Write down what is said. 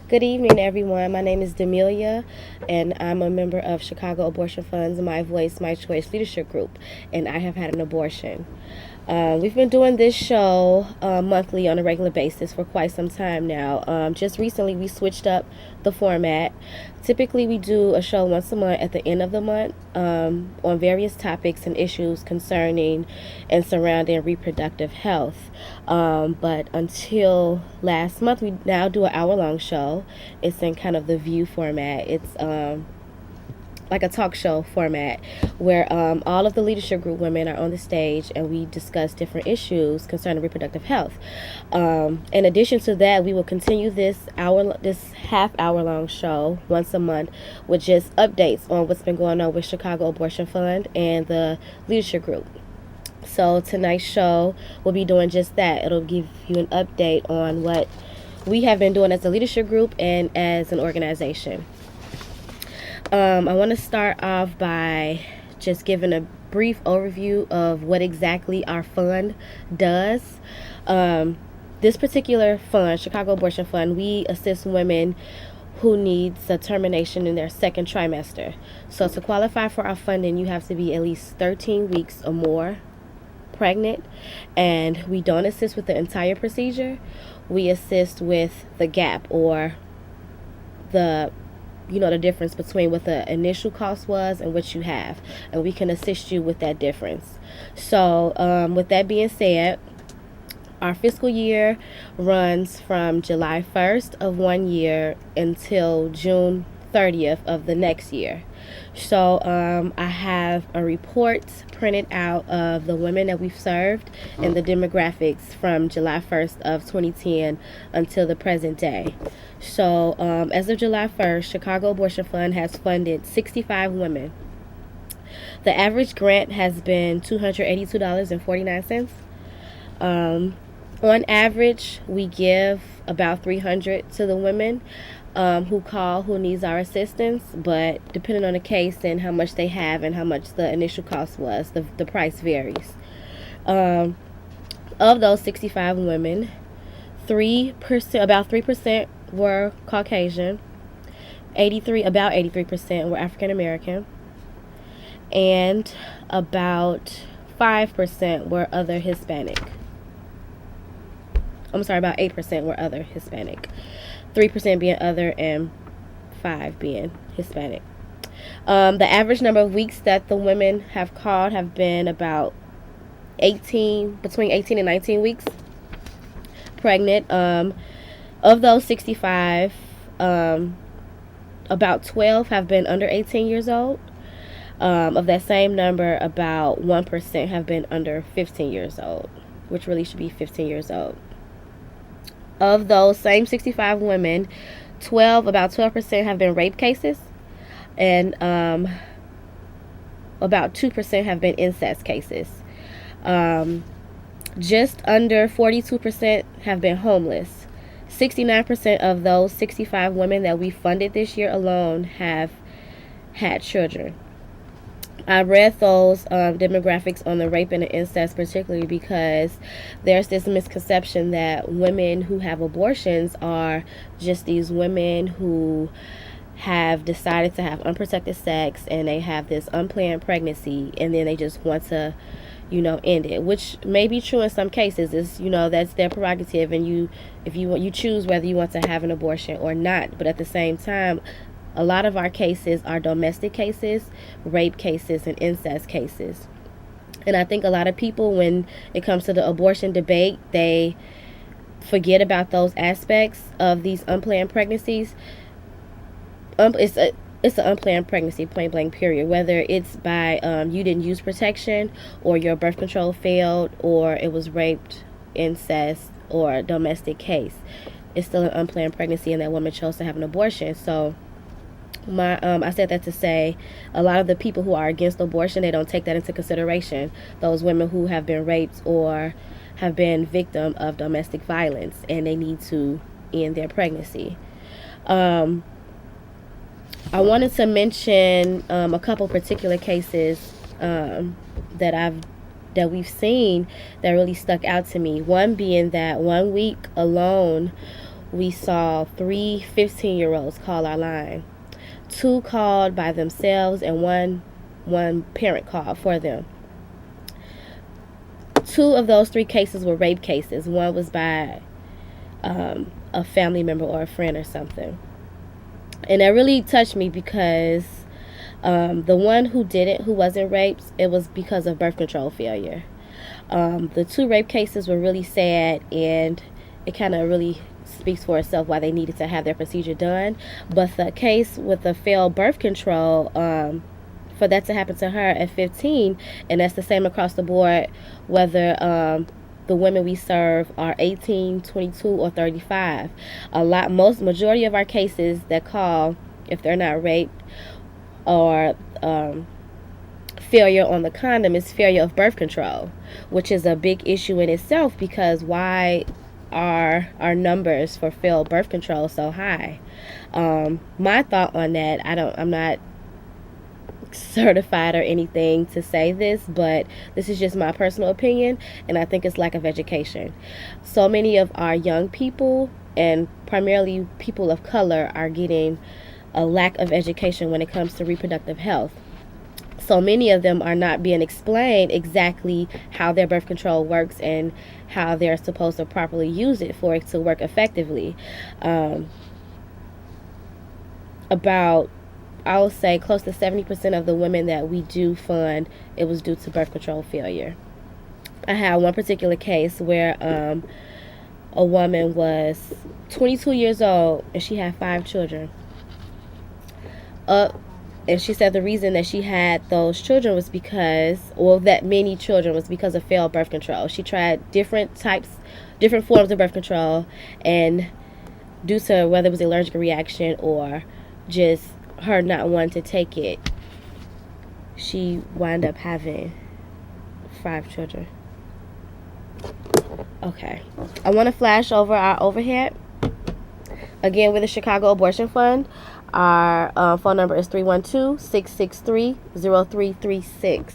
Good evening, everyone. My name is Demelia, and I'm a member of Chicago Abortion Fund's My Voice, My Choice Leadership Group, and I have had an abortion. We've been doing this show monthly on a regular basis for quite some time now. Just recently, we switched up the format. Typically, we do a show once a month at the end of the month on various topics and issues concerning and surrounding reproductive health. But until last month, we now do an hour-long show. It's in kind of the View format. It's like a talk show format where all of the leadership group women are on the stage and we discuss different issues concerning reproductive health. In addition to that, we will continue this half-hour long show once a month with just updates on what's been going on with Chicago Abortion Fund and the leadership group. So tonight's show will be doing just that. It'll give you an update on what we have been doing as a leadership group and as an organization. I want to start off by just giving a brief overview of what exactly our fund does. This particular fund, Chicago Abortion Fund, we assist women who needs a termination in their second trimester. So to qualify for our funding, you have to be at least 13 weeks or more pregnant, and we don't assist with the entire procedure. We assist with the gap, or the difference between what the initial cost was and what you have, and we can assist you with that difference. So with that being said, our fiscal year runs from July 1st of one year until June 30th of the next year. So I have a report printed out of the women that we've served and the demographics from July 1st of 2010 until the present day. So as of July 1st, Chicago Abortion Fund has funded 65 women. The average grant has been $282.49. On average, we give about $300 to the women who call, who needs our assistance, but depending on the case and how much they have and how much the initial cost was, the price varies. Of those 65 women, about 3% were Caucasian, about 83% were African American, and about 5% were other Hispanic. About 8% were other Hispanic. 3% being other and 5 being Hispanic. The average number of weeks that the women have called have been about between 18 and 19 weeks pregnant. Of those 65, about 12 have been under 18 years old. Of that same number, about 1% have been under 15 years old, which really should be 15 years old. Of those same 65 women, about 12% have been rape cases, and about 2% have been incest cases. Just under 42% have been homeless. 69% of those 65 women that we funded this year alone have had children. I read those demographics on the rape and the incest particularly because there's this misconception that women who have abortions are just these women who have decided to have unprotected sex and they have this unplanned pregnancy and then they just want to end it, which may be true in some cases. Is that's their prerogative, and you choose whether you want to have an abortion or not. But at the same time, a lot of our cases are domestic cases, rape cases, and incest cases. And I think a lot of people, when it comes to the abortion debate, they forget about those aspects of these unplanned pregnancies. It's an unplanned pregnancy, point blank, period. Whether it's by you didn't use protection, or your birth control failed, or it was raped, incest, or a domestic case, it's still an unplanned pregnancy, and that woman chose to have an abortion. So I said that to say a lot of the people who are against abortion, they don't take that into consideration. Those women who have been raped or have been victim of domestic violence and they need to end their pregnancy. I wanted to mention a couple particular cases that we've seen that really stuck out to me. One being that 1 week alone we saw 3 15-year-olds call our line. 2 called by themselves and one parent called for them. 2 of those 3 cases were rape cases. One was by a family member or a friend or something. And that really touched me because the one who wasn't raped, it was because of birth control failure. The 2 rape cases were really sad, and it kind of really speaks for itself why they needed to have their procedure done. But the case with the failed birth control, for that to happen to her at 15, and that's the same across the board, whether the women we serve are 18, 22, or 35. Majority of our cases that call, if they're not raped or failure on the condom, is failure of birth control, which is a big issue in itself, because why are our numbers for failed birth control so high? My thought on that, I'm not certified or anything to say this, but this is just my personal opinion, and I think it's lack of education. So many of our young people, and primarily people of color, are getting a lack of education when it comes to reproductive health. So many of them are not being explained exactly how their birth control works and how they're supposed to properly use it for it to work effectively. I would say close to 70% of the women that we do fund, it was due to birth control failure. I had one particular case where a woman was 22 years old and she had 5 children. And she said the reason that she had those children was because, that many children, was because of failed birth control. She tried different forms of birth control, and due to whether it was an allergic reaction or just her not wanting to take it, she wound up having 5 children. Okay, I want to flash over our overhead. Again, with the Chicago Abortion Fund, our phone number is 312-663-0336.